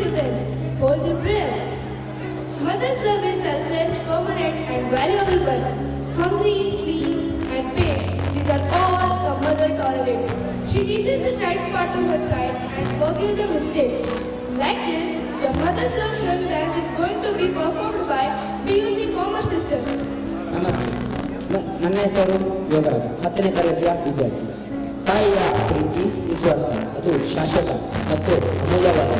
your breath. Hold your breath. Mother's love is selfless, permanent, and valuable one. Hungry, sleep, and pain, these are all a mother tolerates. She teaches the right part of her child and forgives the mistake. Like this, the Mother's Love Shrine dance is going to be performed by PUC Commerce Sisters. ನಮಸ್ತೆ. ನನ್ನ ಹೆಸರು ಯೋಗರಾಜ್, 10ನೇ ತರಗತಿಯ ವಿದ್ಯಾರ್ಥಿ. ತಾಯಿಯ ಪ್ರೀತಿ ನಿಸ್ವಾರ್ಥ, ಅದು ಶಾಶ್ವತ ಮತ್ತು ಅಮೂಲ್ಯವಾದ.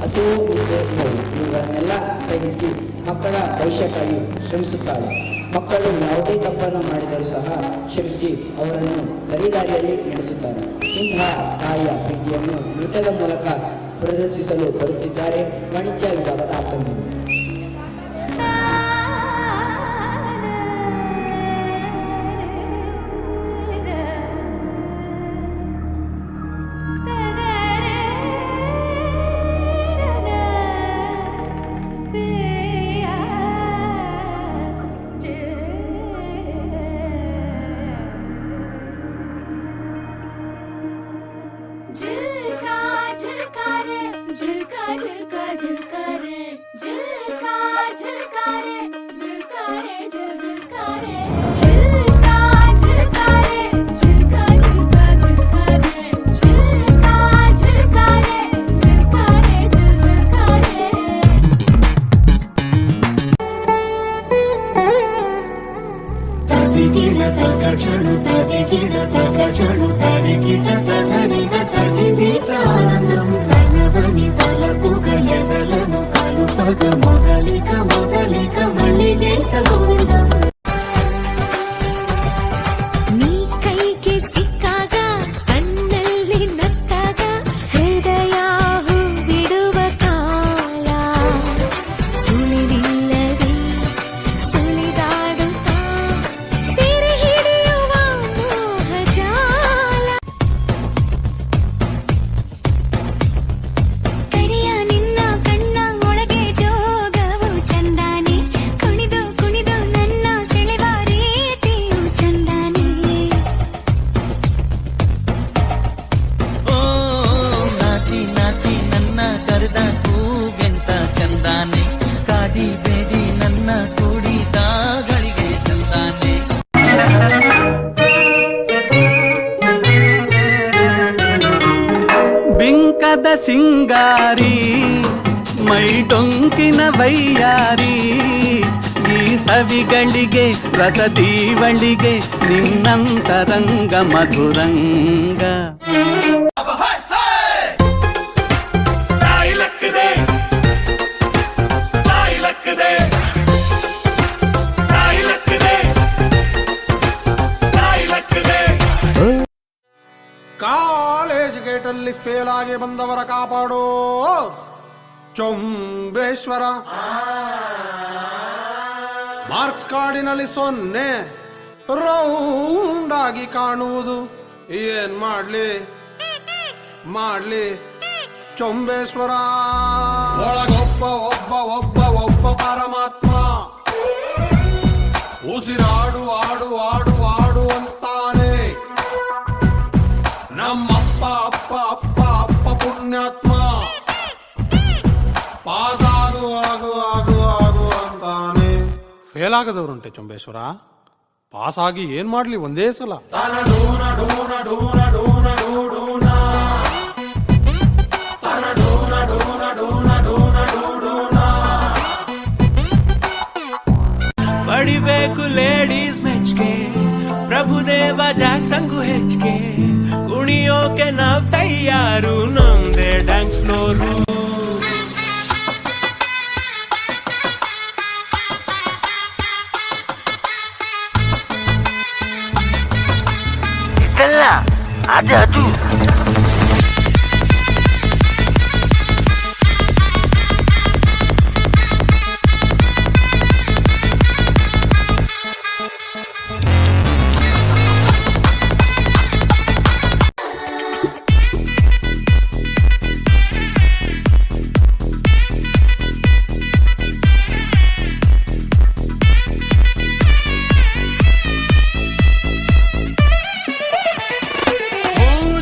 ಹಸಿವು, ನಿದ್ದೆ, ನೋವು ಇವುಗಳನ್ನೆಲ್ಲ ಸಹಿಸಿ ಮಕ್ಕಳ ಭವಿಷ್ಯಕ್ಕಾಗಿ ಶ್ರಮಿಸುತ್ತಾಳೆ. ಮಕ್ಕಳು ಯಾವುದೇ ತಪ್ಪನ್ನು ಮಾಡಿದರೂ ಸಹ ಕ್ಷಮಿಸಿ ಅವರನ್ನು ಸರಿದಾರಿಯಲ್ಲಿ ನಡೆಸುತ್ತಾರೆ. ಇಂತಹ ತಾಯಿಯ ಪ್ರೀತಿಯನ್ನು ನೃತ್ಯದ ಮೂಲಕ ಪ್ರದರ್ಶಿಸಲು ಬರುತ್ತಿದ್ದಾರೆ ವಾಣಿಜ್ಯ ವಿಭಾಗದ ಅಕ್ಕಂದಿರು. झुलका झुलका झुलका रे झुलका झुलका रे झुलका रे झुलका रे झुलका झुलका रे झुलका झुलका झुलका रे झुलका झुलका रे झुलका रे झुलका रे तदिगिण तगचणु तदिगिण तगचणु तदिगिण तदनिग तदिगीत आनंदम తలవని తలపుగ ఎదలను కలుపగ మొదలిక మొదలిక మణిగీత గోవిందం ನೀ ಕೈಗೆ ಸಿಕ್ಕಾಗ ಕಣ್ಣಲ್ಲಿ ನಕ್ಕಾಗ ಹೃದಯ ಹೂ ಬಿಡುವ ಕಾಲ ಸುಳಿವಿಲ್ಲದೆ ಸುಳಿದಾಡುತ್ತಾ ಸೆರೆ ಹಿಡಿಯುವ ಮೋಹಜಾಲ ಕರಿಯ ನಿನ್ನ ಕಣ್ಣ ಒಳಗೆ ಜೋಗವು ಚಂದಾನೆ ಕುಣಿದು ಕುಣಿದು ನನ್ನ ಸೆಳೆವ ರೀತಿಯು ಚಂದಾನೆ ಓ ನಾಚಿ ನಾಚಿ ನನ್ನ ಕರೆದ ಕೂಗೆಂತ ಚಂದಾನೆ ಕಾಡಿ ಬೇಡಿ ನನ್ನ ಕೂಡಿದ ಗಳಿಗೆ ಚಂದಾನೆ ಬಿಂಕದ ಸಿಂಗಾರಿ ಮೈ ಡೊಂಕಿನ ವೈಯಾರಿ ಈ ಸವಿಗಳಿಗೆ ರಸದೀವಳಿಗೆ ನಿನ್ನಂತರಂಗ ಮಧುರಂಗ ಕಾಲೇಜ್ ಗೇಟಲ್ಲಿ ಫೇಲ್ ಆಗಿ ಬಂದವರ ಕಾಪಾಡೋ ಚೊಂಬೇಶ್ವರ. ಮಾರ್ಕ್ಸ್ ಕಾರ್ಡಿನಲ್ಲಿ 0 ರೌಂಡ್ ಆಗಿ ಕಾಣುವುದು ಏನ್ ಮಾಡ್ಲಿ ಚೊಂಬೇಶ್ವರ. ಒಳಗೊಬ್ಬ ಒಬ್ಬ ಒಬ್ಬ ಒಬ್ಬ ಪರಮಾತ್ಮ ಉಸಿರಾಡು ಆಡು ಆಡು ಆಡು ಅಂತಾನೆ. ನಮ್ಮಪ್ಪ ಅಪ್ಪ ಅಪ್ಪ ಅಪ್ಪ ಪುಣ್ಯಾತ್ಮ ಪಾಸ್ ಆಗು ಆಗು ಆಗು ಆಗು ಅಂತಾನೆ. ಫೇಲ್ ಆಗದವ್ರುಂಟೆ ಚೊಂಬೇಶ್ವರ, ಪಾಸ್ ಆಗಿ ಏನ್ ಮಾಡ್ಲಿ ಒಂದೇ ಸಲ. ಪಡಿಬೇಕು ಲೇಡೀಸ್ ಮೆಚ್ಗೆ ಪ್ರಭುದೇವ ಜಾಕ್ಸಂಗು ಹೆಚ್ಚಿಗೆ ಕುಣಿಯೋಕೆ ನಾವ್ ತಯಾರು ನಮ್ದೇ ಡ್ಯಾನ್ಸ್ ಫ್ಲೋರು. ಇದಲ್ಲ ಅದು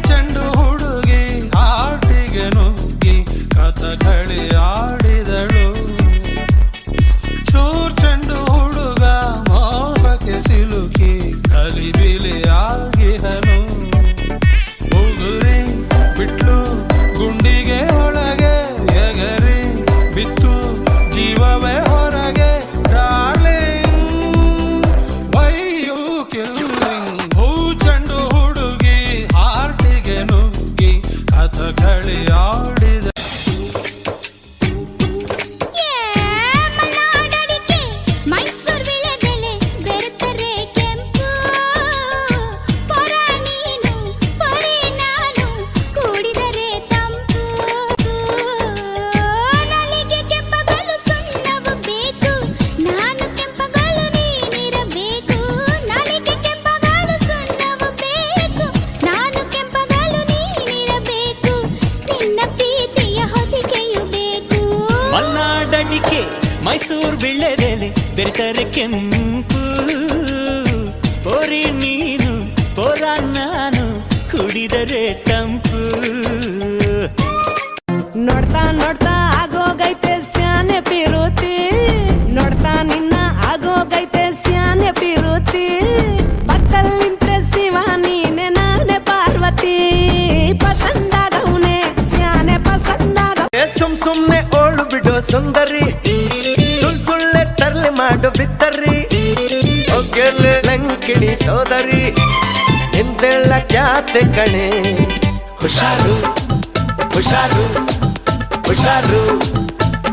ಚೆಂಡು ಮೈಸೂರು ವಿಳ್ಳೆದೆಲೆ ಬೆರೆತರೆ ಕೆಂಪು ಪೋರಿ ನೀನು ಪೋರ ನಾನು ಕುಡಿದರೆ ತಂಪು ನೋಡ್ತಾ ನೋಡ್ತಾ ಆಗೋಗೈತೆ ಸ್ಯಾನೆ ಪಿರುತಿ ನೋಡ್ತಾ ನಿನ್ನ ಆಗೋಗೈತೆ ಸ್ಯಾನೆ ಪಿರುತಿ ಪಕ್ಕಲ್ಲಿಂತ್ರೆ ಶಿವ ನೀನೆ ನಾನೇ ಪಾರ್ವತಿ ಪಸಂದಾಗವ್ನೆ ಸ್ಯಾನೆ ಪಸಂದಾಗ ಸುಮ್ ಸುಮ್ನೆ ಓಳು ಬಿಡೋ ಸುಂದರಿ ಸುಳ್ಳೆ ತರ್ಲೆ ಮಾಡೋ ಬಿತ್ತರಿ ಒಗ್ಗೆಲೆ ಲಂಕಿಣಿ ಸೋದರಿ ಎಂದೆಲ್ಲ ಖ್ಯಾತೆ ಕಣೆ ಹುಷಾರು ಹುಷಾರು ಹುಷಾರು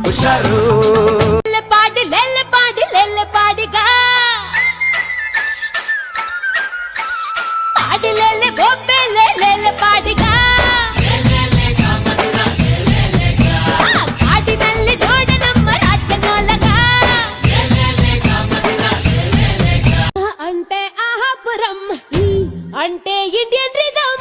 ಹುಷಾರು ಲೆಲ್ಲೆ ಪಾಡಿಗ ಪಾಡಿಲೆಲ್ಲೆ ಬೊಬ್ಬೆ ಲೆಲ್ಲೆ ಪಾಡಿಗ ಕಾಡಿನಲ್ಲಿ ನೋಡ ನಮ್ಮ ರಾಜ್ಯನೊಳಗ అంటే ఆహాపురం అంటే ఇండియన్ రిథమ్